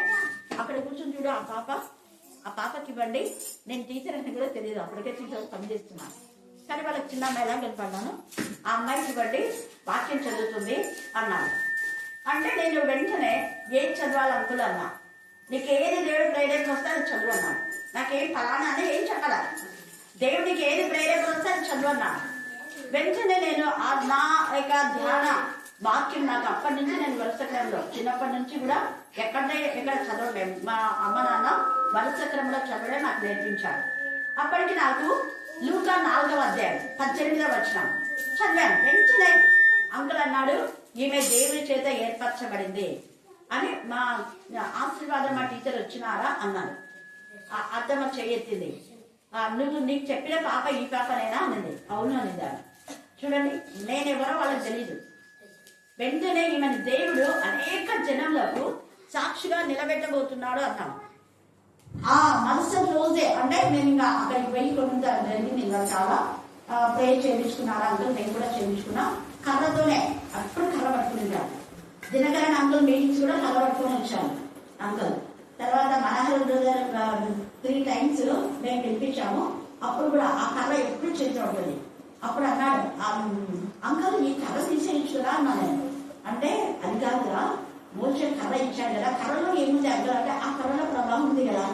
Speaker 5: అక్కడ కూర్చుని చూడు, ఆ పాప ఆ పాపకి ఇవ్వండి, నేను టీచర్ అని కూడా తెలియదు, అప్పటికే టీచర్ పనిచేస్తున్నాను. కానీ వాళ్ళకి చిన్న అమ్మాయిలా కనపడ్డాను. ఆ అమ్మాయికి ఇవ్వండి, వాక్యం చదువుతుంది అన్నాను. అంటే నేను వెంటనే ఏం చదవాలి అంకుల్ అన్నా. నీకు ఏది దేవుడు ప్రేరేపణ వస్తే అది చదువు అన్నాడు. నాకేం ఫలానా అని ఏం చెప్పాల, దేవుడికి ఏది ప్రేరేపణ వస్తే అది చదువు అన్నాడు. వెంటనే నేను నా యొక్క ధ్యాన వాక్యం నాకు అప్పటి నుంచి నేను వరుస క్రమంలో చిన్నప్పటి నుంచి కూడా ఎక్కడ చదవలేము. మా అమ్మ నాన్న వరుస క్రమంలో చదవడం నాకు నేర్పించాడు. అప్పటికి నాకు లూకా 4వ అధ్యాయం 18వ వచనం చదివాను. వెంటనే అంకుల్ అన్నాడు, ఈమె దేవుని చేత ఏర్పరచబడింది అని. మా ఆశీర్వాదం మా టీచర్ వచ్చినారా అన్నాడు. అత్తమ్మ చెయ్యెత్తింది. నీకు చెప్పిన పాప ఈ పాపనేనా అనింది. అవును అనింది. చూడండి, నేనెవరో వాళ్ళకి తెలీదు. వెంటనే ఈమెను దేవుడు అనేక జనంలకు సాక్షిగా నిలబెట్టబోతున్నాడు అన్నాం. ఆ మరుసటి రోజే అంటే నేను ఇంకా అక్కడికి పోయి కొంత జరిగింది. ఇంకా చాలా ప్రేయర్ చేయించుకున్నాడు అంకుల్, నేను కూడా చేయించుకున్నా. కర్రతోనే అప్పుడు కర్ర పట్టుకుని దినకరణ అంకుల్ మీటింగ్స్ కూడా కర్ర పట్టుకొని వచ్చాను అంకుల్. తర్వాత మనహర్ బ్రదర్ 3 times మేము పిలిపించాము. అప్పుడు కూడా ఆ కర్ర ఎప్పుడు చేతిలో ఉంటుంది. అప్పుడు అన్నాడు, అంకుల్ ఈ కర్ర తీసేయచ్చు కదా అన్నా నేను. అంటే అది కాదురా, మోషే కర్ర ఇచ్చాడు కదా, కర్రలో ఏముంది అంకుల్ అంటే ఆ కర్రలో ప్రభావం ఉంది కదా,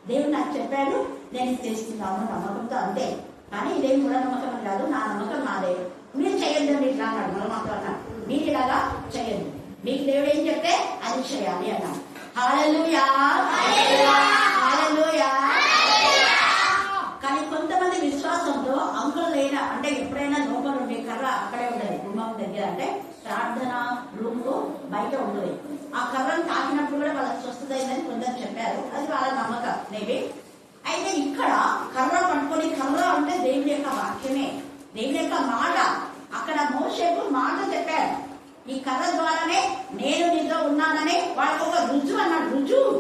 Speaker 5: దేవుడు నాకు చెప్పాడు, నేను ఇది చేస్తున్నాను నమ్మకంతో అంతే. కానీ ఇదేం కూడా నమ్మకం కాదు, నా నమ్మకం నాదే. మీరు చెయ్యండి అని ఇట్లా అన్నాడు. మనం మాత్రం అన్నాడు, మీరు ఇలాగా చెయ్యండి, మీకు దేవుడు ఏం చెప్తే అది చేయాలి అన్నాడు. హల్లెలూయా, హల్లెలూయా. కానీ కొంతమంది విశ్వాసంతో అంకుల్ లేనా అంటే ఎప్పుడైనా లోపల ఉండే కర్ర అక్కడే ఉండదు గుమ్మం దగ్గర, అంటే ప్రార్థన రూమ్ కు బయట ఉండదు. ఆ కర్రను తాకినప్పుడు కూడా వాళ్ళకి స్వస్థత అయిందని కొందరు చెప్పారు. అది వాళ్ళ నమ్మకం మేబీ. అయితే ఇక్కడ కర్ర పట్టుకొని, కర్ర అంటే దేవుని యొక్క వాక్యమే, దేవుని యొక్క మాట. అక్కడ మోషేకు మాట చెప్పాడు, ఈ కర్ర ద్వారానే నేను నీతో ఉన్నానని వాళ్ళకు ఒక రుజువు అన్నాడు. రుజువు,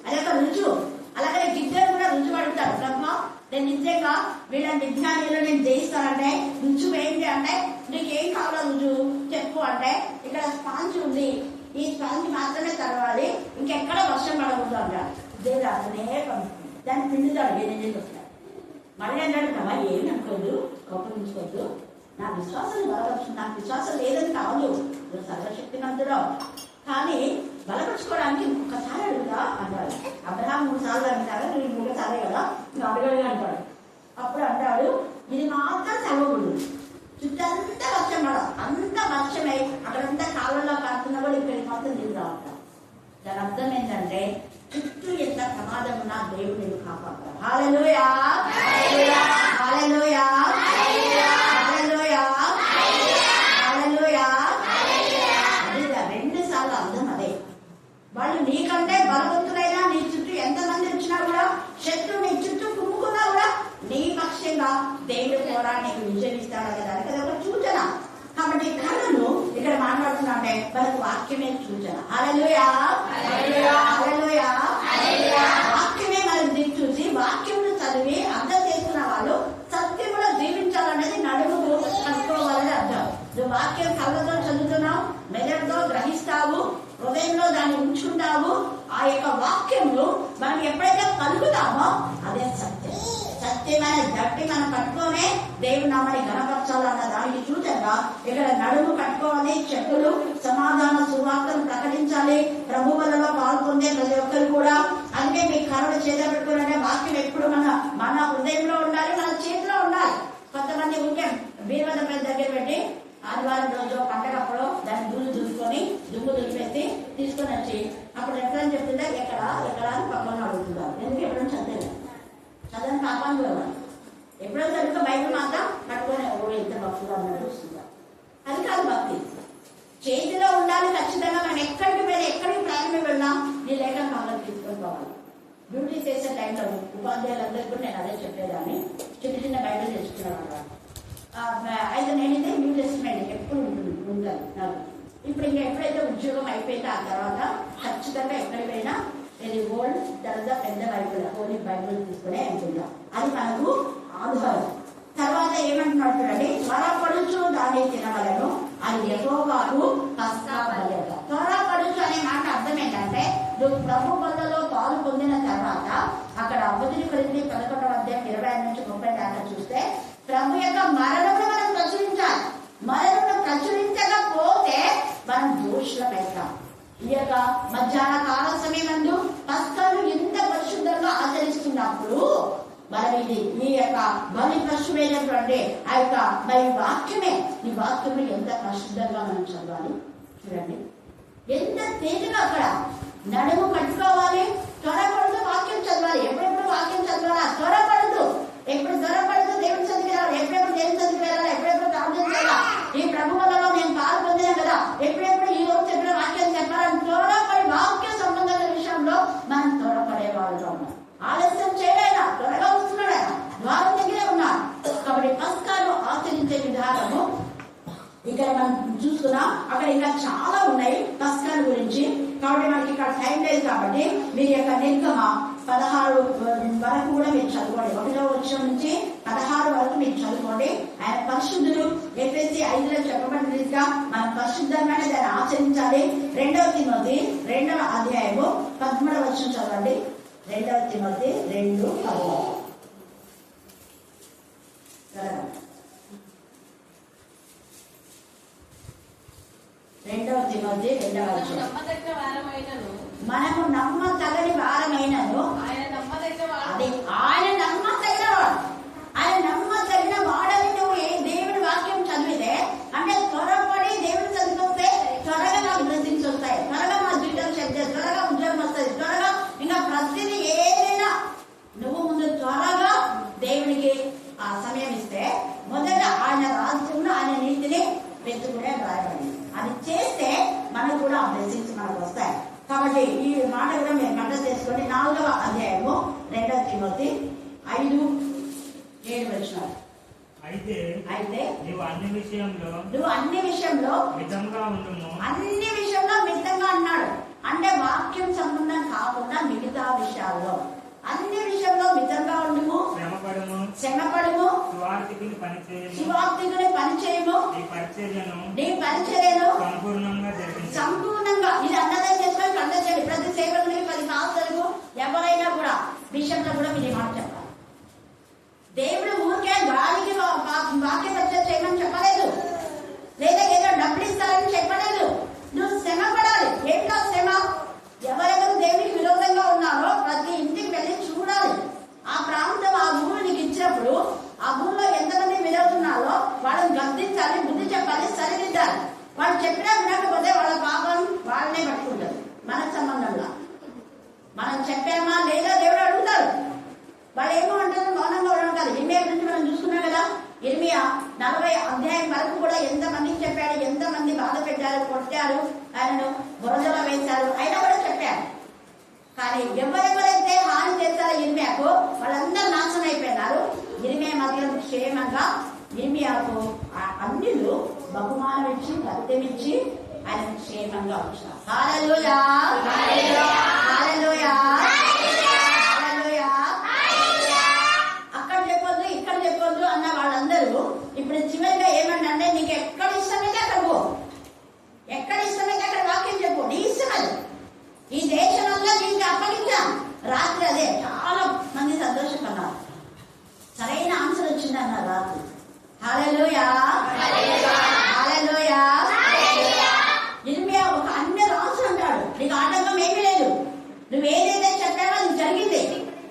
Speaker 5: అదొక రుజువు. అలాగే గిద్దరు కూడా రుజువు అడుగుతాడు, బ్రహ్మ నేను నిజంగా వీళ్ళని విజ్ఞానిలో నేను జయిస్తానంటే రుజువు ఏంటి అంటే, నీకేం కావాలో రుజువు చెప్పు అంటే, ఇక్కడ స్పాంజ్ ఉంది, ఈ స్పాంజ్ మాత్రమే తడవాలి, ఇంకెక్కడ వర్షం పడకూడదు అంటాడు. దేవుడు అతనే దాన్ని పిండుతాడు. నేనేం వస్తాడు మళ్ళీ అన్నాడు, ప్రభా ఏమి అనుకోదు, కోపగించుకోవద్దు, నా విశ్వాసాన్ని బలపరచు. నాకు విశ్వాసం లేదని కాదు, సర్వశక్తిమంతుడు, కానీ బలపరుచుకోవడానికి ఒక్కసారి అడుగుతా అన్నాడు. అబ్రహాం 3 సార్లు అంటారు, నేను 3 సార్లే కదా నువ్వు అడగడుగా అంటాడు. అప్పుడు అంటాడు, ఇది మాత్రం తగ్గకూడదు, చుట్టంతా వర్షం పడ, అంత వర్షమై అక్కడంతా కాళ్ళలో కాకుండా కూడా ఇక్కడికి మాత్రం నీళ్ళు రావట్లేదు. దాని అర్థం ఏంటంటే చుట్టూ ఎంత ప్రమాదం ఉన్నా దేవుడు నేను కాపాడతాడు. హల్లెలూయా, హల్లెలూయా, హల్లెలూయా, హల్లెలూయా. అది 2 సార్లు అర్థం అదే. వాళ్ళు నీకంటే బలవంతులైనా, నీ చుట్టూ ఎంతమంది వచ్చినా కూడా, శత్రువు నీ చుట్టూ కుమ్ముకున్నా కూడా నీ పక్షంగా దేవుడు కూడా నీకు విజయం ఇస్తాడు కదా. అది ఒక సూచన. కాబట్టి కర్రను ఇక్కడ మాట్లాడుతున్నా అంటే మనకు వాక్యమే సూచన. హల్లెలూయా, హల్లెలూయా. వాక్యమే మనం చూసి వాక్యమును చదివి అర్థం చేసుకున్న వాళ్ళు సత్యములో జీవించాలనేది నడుము కనుక్కోవాలని అర్థం. నువ్వు వాక్యం కళ్ళతో చదువుతున్నావు, మెదడుతో గ్రహిస్తావు, హృదయంలో దాన్ని ఉంచుకుంటావు. ఆ యొక్క వాక్యంలో మనం ఎప్పుడైతే పలుకుతామో అదే సత్యం. సత్యమైన గట్టి మనం పట్టుకోనే దేవుడు నామని గణపరచాలన్న దానికి సూచనగా ఇక్కడ నడుము కట్టుకోవాలి, చెప్పులు సమాధాన సువార్తను ప్రకటించాలి, ప్రభు వలలో పాల్పొందే ప్రతి ఒక్కరు కూడా. అందుకే మీ కర్రలు చేత పెట్టుకోవాలంటే వాక్యం ఎప్పుడు మన హృదయంలో ఉండాలి, మన చేతిలో ఉండాలి. కొంతమంది ఉంటే బీరవద దగ్గర పెట్టి ఆదివారం రోజు పండగప్పుడు దాన్ని దుమ్ము దులిపేసి తీసుకొని వచ్చి అప్పుడు ఎక్కడని చెప్తుంటే ఎక్కడ అని పక్కన అడుగుతున్నారు. ఎందుకు ఎప్పుడైనా చదవని పాపాన్ని కూడా ఎప్పుడో సరిగ్గా బైబిల్ మాత్రం పట్టుకొని ఎంత భక్తులు అన్నట్టు వస్తుందా. అది కాదు భక్తి. చేతిలో ఉండాలి ఖచ్చితంగా. మనం ఎక్కడికి ప్రయాణం వెళ్ళినా నీ లేఖ కాలం తీసుకొని పోవాలి. డ్యూటీ చేసే టైంలో ఉపాధ్యాయులందరికీ కూడా నేను అదే చెప్పేదాన్ని. చిన్న బైబిల్ తెచ్చుకున్నాను. అయితే నేనైతే న్యూ టెస్టిమెంట్ ఎప్పుడు ఉంటాను నాకు. ఇప్పుడు ఇంకా ఎప్పుడైతే ఉద్యోగం అయిపోయిందో ఆ తర్వాత ఖచ్చితంగా ఎక్కడికి పోయినా ఇది ఓల్డ్ తర్వాత పెద్ద బైబిల్, హోలీ బైబిల్ తీసుకునే అనుకుంటాం. అది మనకు ఆధారం. తర్వాత ఏమంటున్నాడు చూడండి, త్వరపడుచు దాన్ని తినవలను, అది యెహోవాకు పస్కా బలి. త్వరపడుచు అనే మాట అర్థం ఏంటంటే, నువ్వు ప్రభు బలలో పాలు పొందిన తర్వాత అక్కడ కొరింథీ 11:25-30 దాకా చూస్తే ప్రభు యొక్క మరణమును మనం ప్రచురించాలి. మరణమును ప్రచురించకపోతే మనం దోషులం అవుతాం. ఈ యొక్క మధ్యాహ్న కాల సమయమందు పస్కాను ఎంత పరిశుద్ధంగా ఆచరిస్తున్నప్పుడు మనం ఈ యొక్క బలి పశువైనటువంటి ఆ యొక్క మరి వాక్యమే, ఈ వాక్యము ఎంత పరిశుద్ధంగా మనం చదవాలి చూడండి. ఎంత తేలిగా అక్కడ నడుము కట్టుకోవాలి, త్వరపడుతూ వాక్యం చదవాలి. ఎప్పుడెప్పుడు వాక్యం చదవాలా? త్వరపడుతూ, ఎప్పుడు త్వరపడుతూ దేవుని సన్నిధికి రావాలి, ఎప్పుడెప్పుడు దేవుని సన్నిధికి వెళ్ళాలి, ఎప్పుడెప్పుడు ప్రార్థన చేయాలా, ఈ ప్రభువులలో నేను పాలు పొందినా కదా, ఎప్పుడెప్పుడు ఈ రోజు చెప్పిన వాక్యం చెప్పాలని త్వరపడి వాక్య సంబంధమైన విషయంలో మనం త్వరపడే వాళ్ళు ఉన్నాం. ఆలస్యం చేయడైనా త్వరగా వస్తున్నాడు, ఆయన ద్వారం దగ్గరే ఉన్నాడు. కాబట్టి పస్కాను ఆచరించే విధానము ఇక్కడ మనం చూస్తున్నాం. అక్కడ ఇంకా చాలా ఉన్నాయి పస్కాల గురించి. కాబట్టి మనకి ఇక్కడ టైం లేదు కాబట్టి మీరు యొక్క నిర్గమ 16 వరకు కూడా మీరు చదువుకోండి. 1వ వచనం నుంచి 16 వరకు మీరు చదువుకోండి. ఆయన పరిశుద్ధులు ఎఫెసీ 5లో చెప్పబడినట్టుగా మనం పరిశుద్ధంగానే దాన్ని ఆచరించాలి. 2వ తిమోతి 2వ అధ్యాయము 13వ వచనం చదవండి. 2వ తిమోతి 2:13. 2వ తిమోతి 2వ వచనం. మనము నమ్మతగని వారమైనను అది ఆయన నమ్మతగిన వాడు. ఆయన నమ్మతగిన వాడని నువ్వు దేవుడి వాక్యం చదివితే, అంటే త్వరపడి దేవుడు చదివితే త్వరగా నాకు బ్లెస్సింగ్స్ వస్తాయి, త్వరగా మా జీవితం సెట్ చేస్తాయి, త్వరగా ఉద్యోగం వస్తుంది, త్వరగా ఇంకా ప్రతిదీ ఏదైనా నువ్వు ముందు త్వరగా దేవుడికి ఆ సమయం ఇస్తే, మొదట ఆయన రాజ్యంలో ఆయన నీతిని వెతుకునే రాయబడింది. అది చేస్తే మనకు కూడా ఆ బ్లెస్సింగ్స్ మనకు వస్తాయి. కాబట్టి ఈ మాట కూడా మీరు కంఠం చేసుకోండి. 4వ అధ్యాయము 2వ తిమోతి 5:7 వచనాలు.
Speaker 6: అయితే నువ్వు అన్ని విషయంలో మితంగా ఉండుము. అన్ని
Speaker 5: విషయంలో మితంగా అన్నాడు. అంటే వాక్యం సంబంధం కాకుండా మిగతా విషయాల్లో అన్ని విషయంలో మితంగా ఉండుము, శ్రమపడుము, సువార్తికుని పని చేయము, నీ పరిచర్యను సంపూర్ణంగా ఇది అన్నదాన్ని చేసుకొని కండ చేయండి. ప్రతి సేవకునికి 10 కాసులకు ఎవరైనా కూడా విషయంలో కూడా మీరు మాట చెప్పాలి. దేవుడు ఊరికే గాలికి వాక్య పరిచయం చేయమని చెప్పలేదు, లేదా ఏదో డబ్బులు ఇస్తారని చెప్పలేదు. నువ్వు శ్రమ పడాలి. ఏంటో శ్రమ? ఎవరెవరు దేవుడికి విరోధంగా ఉన్నారో ప్రతి ఇంటికి వెళ్ళి చూడాలి. ఆ ప్రాంతం ఆ భూమి నీకు ఇచ్చినప్పుడు ఆ భూమిలో ఎంతమంది విరోధున్నారో వాళ్ళని గద్దించాలి, బుద్ధి చెప్పాలి, సరిదిద్దాలి. వాళ్ళు చెప్పినా వినకపోతే వాళ్ళ పాపం వాళ్ళనే పట్టుకుంటారు. మనకు సంబంధంగా మనం చెప్పామా లేదా దేవుడు అడుగుతారు. వాళ్ళు ఏమో అంటారు, మౌనంగా ఉండడం కాదు. ఇర్మియా గురించి మనం చూసుకున్నాం కదా. ఇర్మియా 40వ అధ్యాయం వరకు కూడా ఎంతమందికి చెప్పాడు, ఎంతమంది బాధ పెట్టారు, కొట్టారు, ఆయనను బురదలో వేశారు, అయినా కూడా చెప్పారు. కానీ ఎవరెవరైతే హాని చేస్తారో ఇర్మియాకు వాళ్ళందరూ నాశనం అయిపోయినారు. ఇర్మియా మాత్రం క్షేమంగా, ఇర్మియాకు అన్నిలు బహుమానం ఇచ్చి గద్దెమిచ్చి ఆయన క్షేమంగా వచ్చారు. హల్లెలూయా, హల్లెలూయా, హల్లెలూయా. అక్కడ చెప్పొద్దు, ఇక్కడ చెప్పొద్దు అన్న వాళ్ళందరూ ఇప్పుడు చివరిగా ఏమన్నా, నీకు ఎక్కడ ఇష్టమైతే అక్కడ పో, ఎక్కడ ఇష్టమైతే అక్కడ వాక్యం చెప్పు, నీ ఇష్టం అది. ఈ దేశంలో దీనికి అప్పగించాం. రాత్రి అదే చాలా మంది సంతోషపడ్డారు. సరైన ఆన్సర్ వచ్చింది అన్నారు రాత్రి. హల్లెలూయా, హల్లెలూయా. ఇర్మియా ఒక అన్ని రాజు అంటాడు, నీకు ఆటంకం ఏమీ లేదు, నువ్వు ఏదైతే చెప్పావో అది జరిగింది.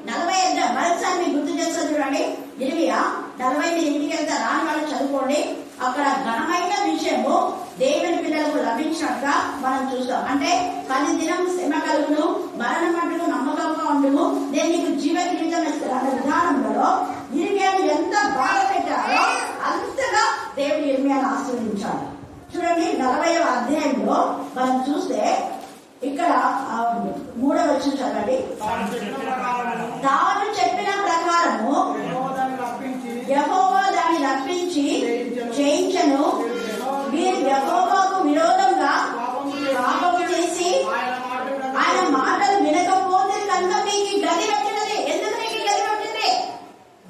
Speaker 5: 40 మరోసారి మీకు గుర్తు చేస్తా చూడండి. ఇర్మియా 40 ఇంటికి వెళ్తే రాని వాళ్ళు చదువుకోండి. అక్కడ ఘనమైన విషయము దేవుని పిల్లలకు లభించినట్టుగా మనం చూస్తాం. అంటే 10 దినం శ్రమ కలుగును, మరణం మట్టుకు నమ్మకంగా ఉండుము, నేను నీకు జీవ కిరీటం ఇస్తాను అనే విధానంలో ఇర్మియాను ఎంత బాధ పెట్టారో అంతగా దేవుడు ఇర్మియాను ఆశీర్వదించాడు. చూడండి 40వ అధ్యాయంలో మనం చూస్తే ఇక్కడ 3వ వచనం చదవండి. తాను చెప్పిన ప్రకారము యెహోవా దాన్ని రప్పించి చేయించను. మీరు యెహోవాకు విరోధంగా పాపము చేసి ఆయన మాటలు వినకపోతే కనుక మీకు గది పెట్టినది. ఎందుకు మీకు గది పెట్టింది?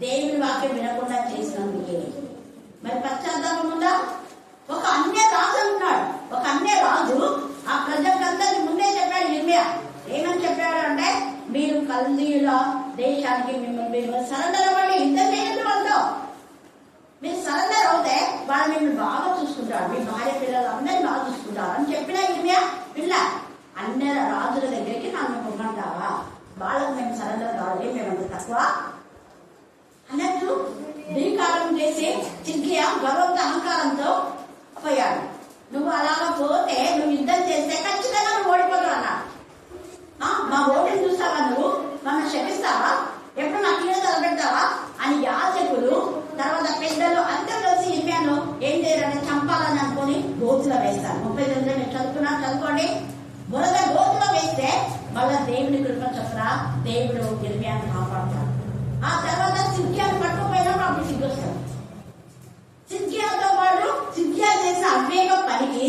Speaker 5: దేవుని వాక్యం వినకుండా చేసినందుకే. మరి పశ్చాత్తాపం ఉందా? ఒక అన్య రాజు అంటున్నాడు. ఒక అన్య రాజు ఆ ప్రజలందరినీ ముందే చెప్పాడు. ఇర్మియా ఏమని చెప్పాడు అంటే, మీరు కల్దీయుల దేశానికి మిమ్మల్ని సరెండర్ అవ్వండి. యుద్ధం చేయండి వాళ్ళతో. మీరు సరెండర్ అవుతే వాళ్ళు మిమ్మల్ని బాగా చూసుకుంటారు, మీ భార్య పిల్లలు అందరినీ బాగా చూసుకుంటారు అని చెప్పిన ఇర్మియా పిల్ల అన్ని రాజుల దగ్గరికి నన్ను పొమ్మంటావా, వాళ్ళకు మేము సరెండర్ కావాలి, మేమంత తక్కువ అన్నట్టు ధీకారం చేసి సిద్కియా గర్వంతో అహంకారంతో పోయాడు. నువ్వు అలాగా పోతే, నువ్వు యుద్ధం చేస్తే ఖచ్చితంగా నువ్వు ఓడిపోతావు అన్నాడు. మా ఓటిని చూస్తావా, నువ్వు మమ్మల్ని క్షమిస్తావా, ఎప్పుడు నా కీడ తలపెడతావా అని యాజకులు తర్వాత పెద్దలు అందరూ కలిసి ఇర్మియాను ఏం చేయాలంటే చంపాలని అనుకుని గోతులో వేస్తారు. 39 మీరు చదువుకోండి. బురద గోతులో వేస్తే మళ్ళా దేవుని కృప చొప్పున దేవుడు ఇర్మియాను కాపాడుతాడు. ఆ తర్వాత సిద్కియాను పట్టుకుపోయినప్పుడు అప్పుడు సిగ్గొస్తాడు. సిద్కియాతో పాటు సిద్కియా చేసిన అవివేక పనికి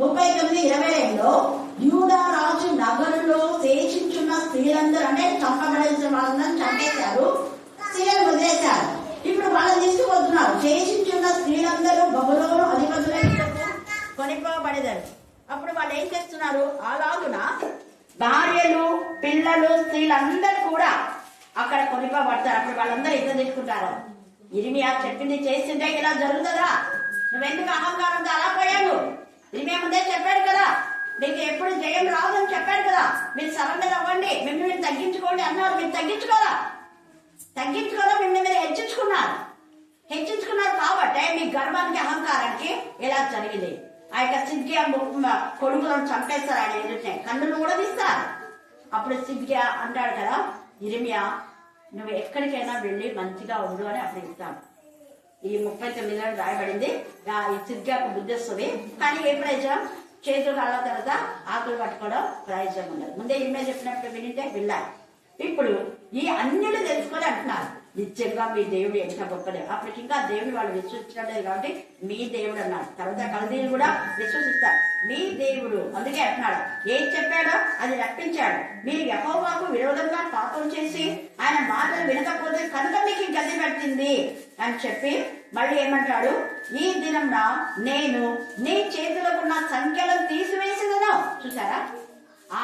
Speaker 5: 39:22 యూదా రాజు నగరులో శేషించున్న స్త్రీలందరూ అంటే చంపబడాల్సిన వాళ్ళందరూ చంపేశారు, స్త్రీలను వదిలేశారు. ఇప్పుడు వాళ్ళని తీసుకుపోతున్నారు. శేషించున్న స్త్రీలందరూ బబులోను అధిపతులకు కొనిపోబడేదారు. అప్పుడు వాళ్ళు ఏం చేస్తున్నారు, అలాగున భార్యలు పిల్లలు స్త్రీలందరూ కూడా అక్కడ కొనిపోబడతారు. అప్పుడు వాళ్ళందరూ యుద్ధం తీసుకుంటారు. ఇర్మియా చెప్పింది చేస్తుంటే ఇలా జరుగుతుందా, నువ్వెందుకు అహంకారంతో అలా పోయావు, ఇర్మియా ముందే చెప్పాడు కదా, మీకు ఎప్పుడు జయం రాదని చెప్పాడు కదా, మీరు సరెండర్ అవ్వండి, మిమ్మల్ని మీరు తగ్గించుకోండి అన్నారు. మీరు తగ్గించుకోరా మిమ్మల్ని మీరు హెచ్చించుకున్నారు కాబట్టి మీ గర్వానికి అహంకారానికి ఇలా జరిగింది. ఆ యొక్క సిద్కియా కొడుకులను చంపేస్తారు, ఆయన ఎదుటే కన్నులు కూడా తీస్తారు. అప్పుడు సిద్కియా అంటాడు కదా, ఇర్మియా నువ్వు ఎక్కడికైనా వెళ్ళి మంచిగా ఉండు అని అప్పుడు ఇస్తాను. ఈ 39 రాయబడింది. ఈ సిద్కియాకు బుద్ధి వస్తుంది, కానీ ఏ ప్రయోజనం, చేతులు కాళ్ళ తర్వాత ఆకులు పట్టుకోవడం ప్రయోజనం ఉండదు. ముందే ఇర్మియా చెప్పినట్టు వినితే వెళ్ళాలి. ఇప్పుడు ఈ అన్యులు తెలుసుకొని అంటున్నారు, నిత్యంగా మీ దేవుడు ఎంత గొప్పదే. అప్పటికి ఇంకా దేవుడు వాళ్ళు విశ్వసించలేదు కాబట్టి మీ దేవుడు అన్నాడు. తర్వాత కల్దీయులు కూడా విశ్వసిస్తారు, మీ దేవుడు. అందుకే అంటున్నాడు, ఏం చెప్పాడో అది రప్పించాడు. మీరు యెహోవాకు విరోధంగా పాపం చేసి ఆయన మాటలు వినకపోతే కనుక మీకు గతి పట్టింది అని చెప్పి మళ్ళీ ఏమంటాడు, ఈ దినంన నేను నీ చేతులకున్న సంఖ్యలను తీసివేసిందను. చూసారా,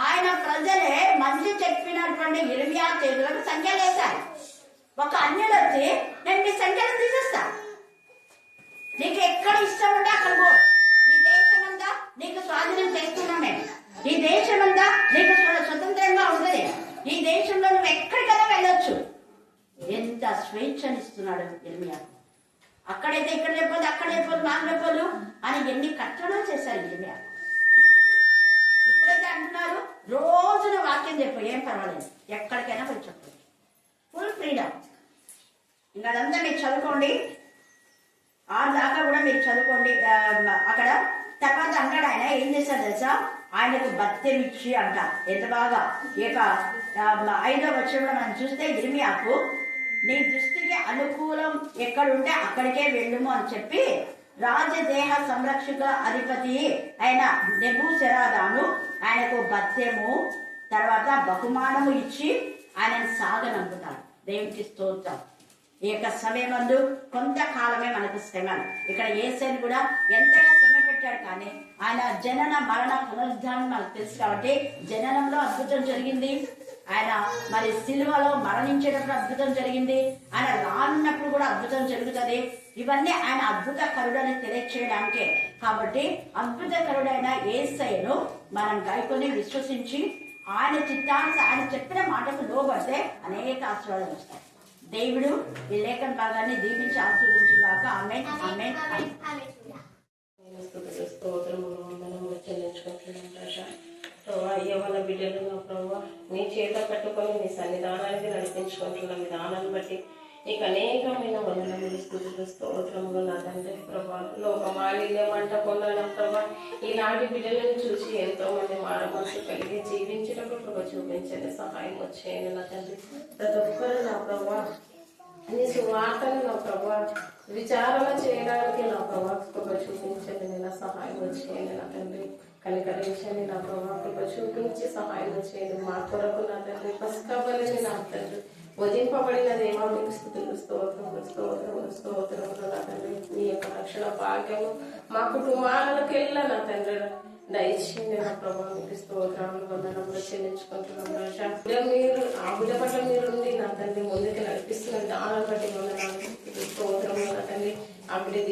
Speaker 5: ఆయన ప్రజలే మంచి చెప్పినటువంటి ఇర్మియా చేతులకు సంఖ్యలు వేశారు. ఒక అన్యుడు వచ్చి నేను మీ సంఖ్యలు తీసేస్తా, నీకు ఎక్కడ ఇష్టం ఉంటే అక్కడ పో, ఈ దేశం అంతా నీకు స్వాధీనం చేస్తున్నాం, నేను ఈ దేశం అంతా నీకు స్వతంత్రంగా ఉంటుంది, ఈ దేశంలో నువ్వు ఎక్కడికైనా వెళ్ళొచ్చు. ఎంత స్వేచ్ఛనిస్తున్నాడు ఇర్మియా. అక్కడైతే ఇక్కడ చెప్పదు, అక్కడ చెప్పదు, నాకు చెప్పదు అని ఎన్ని కట్టడాలు చేశారు ఇర్మియా. ఇప్పుడైతే అంటున్నారు రోజున వాక్యం చెప్పు, ఏం పర్వాలేదు, ఎక్కడికైనా పోయి చెప్పు, ఫుల్ ఫ్రీడమ్. ఇంకా అదంతా మీరు చదువుకోండి, ఆ దాకా కూడా మీరు చదువుకోండి. అక్కడ తర్వాత అంటాడు, ఆయన ఏం చేశాడు తెలుసా, ఆయనకు భత్యం ఇచ్చి అంట. ఎంత బాగా ఇక 5వ వచనంలో మనం చూస్తే ఇర్మియాకు నీ దృష్టికి అనుకూలం ఎక్కడుంటే అక్కడికే వెళ్ళుము అని చెప్పి రాజదేహ సంరక్షక అధిపతి అయిన నెబూజరదాను ఆయనకు భత్యము తర్వాత బహుమానము ఇచ్చి ఆయనను సాగనంపుతాడు. దేవునికి స్తోత్రం. ఈ యొక్క సమయమందు కొంతకాలమే మనకు శ్రమ. ఇక్కడ యేసుని కూడా ఎంతగా శ్రమ పెట్టాడు, కానీ ఆయన జనన మరణ పునరుద్ధానం మనకు తెలుసు కాబట్టి జననంలో అద్భుతం జరిగింది, ఆయన మరి సిలువలో మరణించేటప్పుడు అద్భుతం జరిగింది, ఆయన రానున్నప్పుడు కూడా అద్భుతం జరుగుతుంది. ఇవన్నీ ఆయన అద్భుతకరుడని తెలియచేయడానికే. కాబట్టి అద్భుతకరుడైన యేసయ్యను మనం గైకొని విశ్వసించి ఆయన చిత్తాన్ని ఆయన చెప్పిన మాటకు లోబడితే అనేక ఆశీర్వాదాలు వస్తాయి. దేవుడు ఈ లేఖన భాగాన్ని దీవించి ఆశీర్వదించుగాక. ఆమేన్, ఆమేన్, ఆమేన్.
Speaker 7: వాళ్ళ బిడ్డలు ప్రభావ నీ చేత పట్టుకొని నీ సన్నిధానానికి నడిపించుకుంటున్న విధానాన్ని బట్టి నీకు అనేకమైన వందనములు, స్తుతులు, స్తోత్రములు నా తండ్రి ప్రభా. లోకమాలిన్యమంట కొన్నాను ప్రభా. ఈనాటి బిడ్డలను చూసి ఎంతో మంది మానమనసు కలిగి జీవించేటప్పుడు ప్రభా చూపించండి, సహాయం వచ్చేయండి నా తండ్రి. ప్రతి ఒక్కరు నా ప్రభా నీ సువార్తను నా ప్రభా విచారణ చేయడానికి నా ప్రభా కృప చూపించండి, నేను సహాయం వచ్చేయండి నా తండ్రి. కనికరించండి నా ప్రభా, కృప చూపించి సహాయం చేయండి మా కొరకు నా తండ్రి. పసుకబలని నా తండ్రి వధింపబడిన దేవానికి స్తుతులు, స్తోత్రములు, స్తోత్రములు, స్తోత్రములు నా తండ్రి. నీ యొక్క రక్షణ భాగ్యము మా కుటుంబాలకు వెళ్ళా నా తండ్రి దయచేయండి నా ప్రభావ. మీకు స్తోత్రాలు, వందనములు చెల్లించుకుంటున్నాం రాజా. మీరు ఆ బిడ్డ పట్ల మీరు ఉండి నా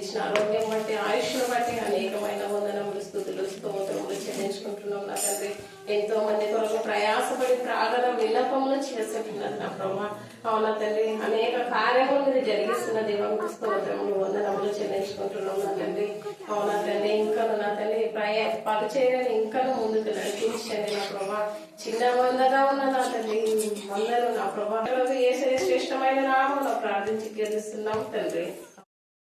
Speaker 7: ఇచ్చిన ఆరోగ్యం బట్టి ఆయుష్ను బట్టి అనేకమైన వందనములు స్తుతులు స్తోత్రములు చెల్లించుకుంటున్నాం నా తండ్రి. ఎంతో మంది కొరకు ప్రయాసపడి ప్రార్థన విన్నపములు చేస్తున్నారు నా ప్రభా. అవునా తండ్రి, అనేక కార్యములు మీరు జరిగిస్తున్న దేవానికి స్తోత్రములు వందనములు చెల్లించుకుంటున్నాం నా తండ్రి. అవునా తండ్రి, ఇంకా నా తండ్రి పరిచయాన్ని ఇంకా ముందుకు నడిపించండి నా ప్రభా. చిన్న మందగా ఉన్న నా తండ్రి మందరు నా ప్రభా ఏ శ్రేష్టమైన నామంలో ప్రార్థించి గెలుస్తున్నాం తండ్రి.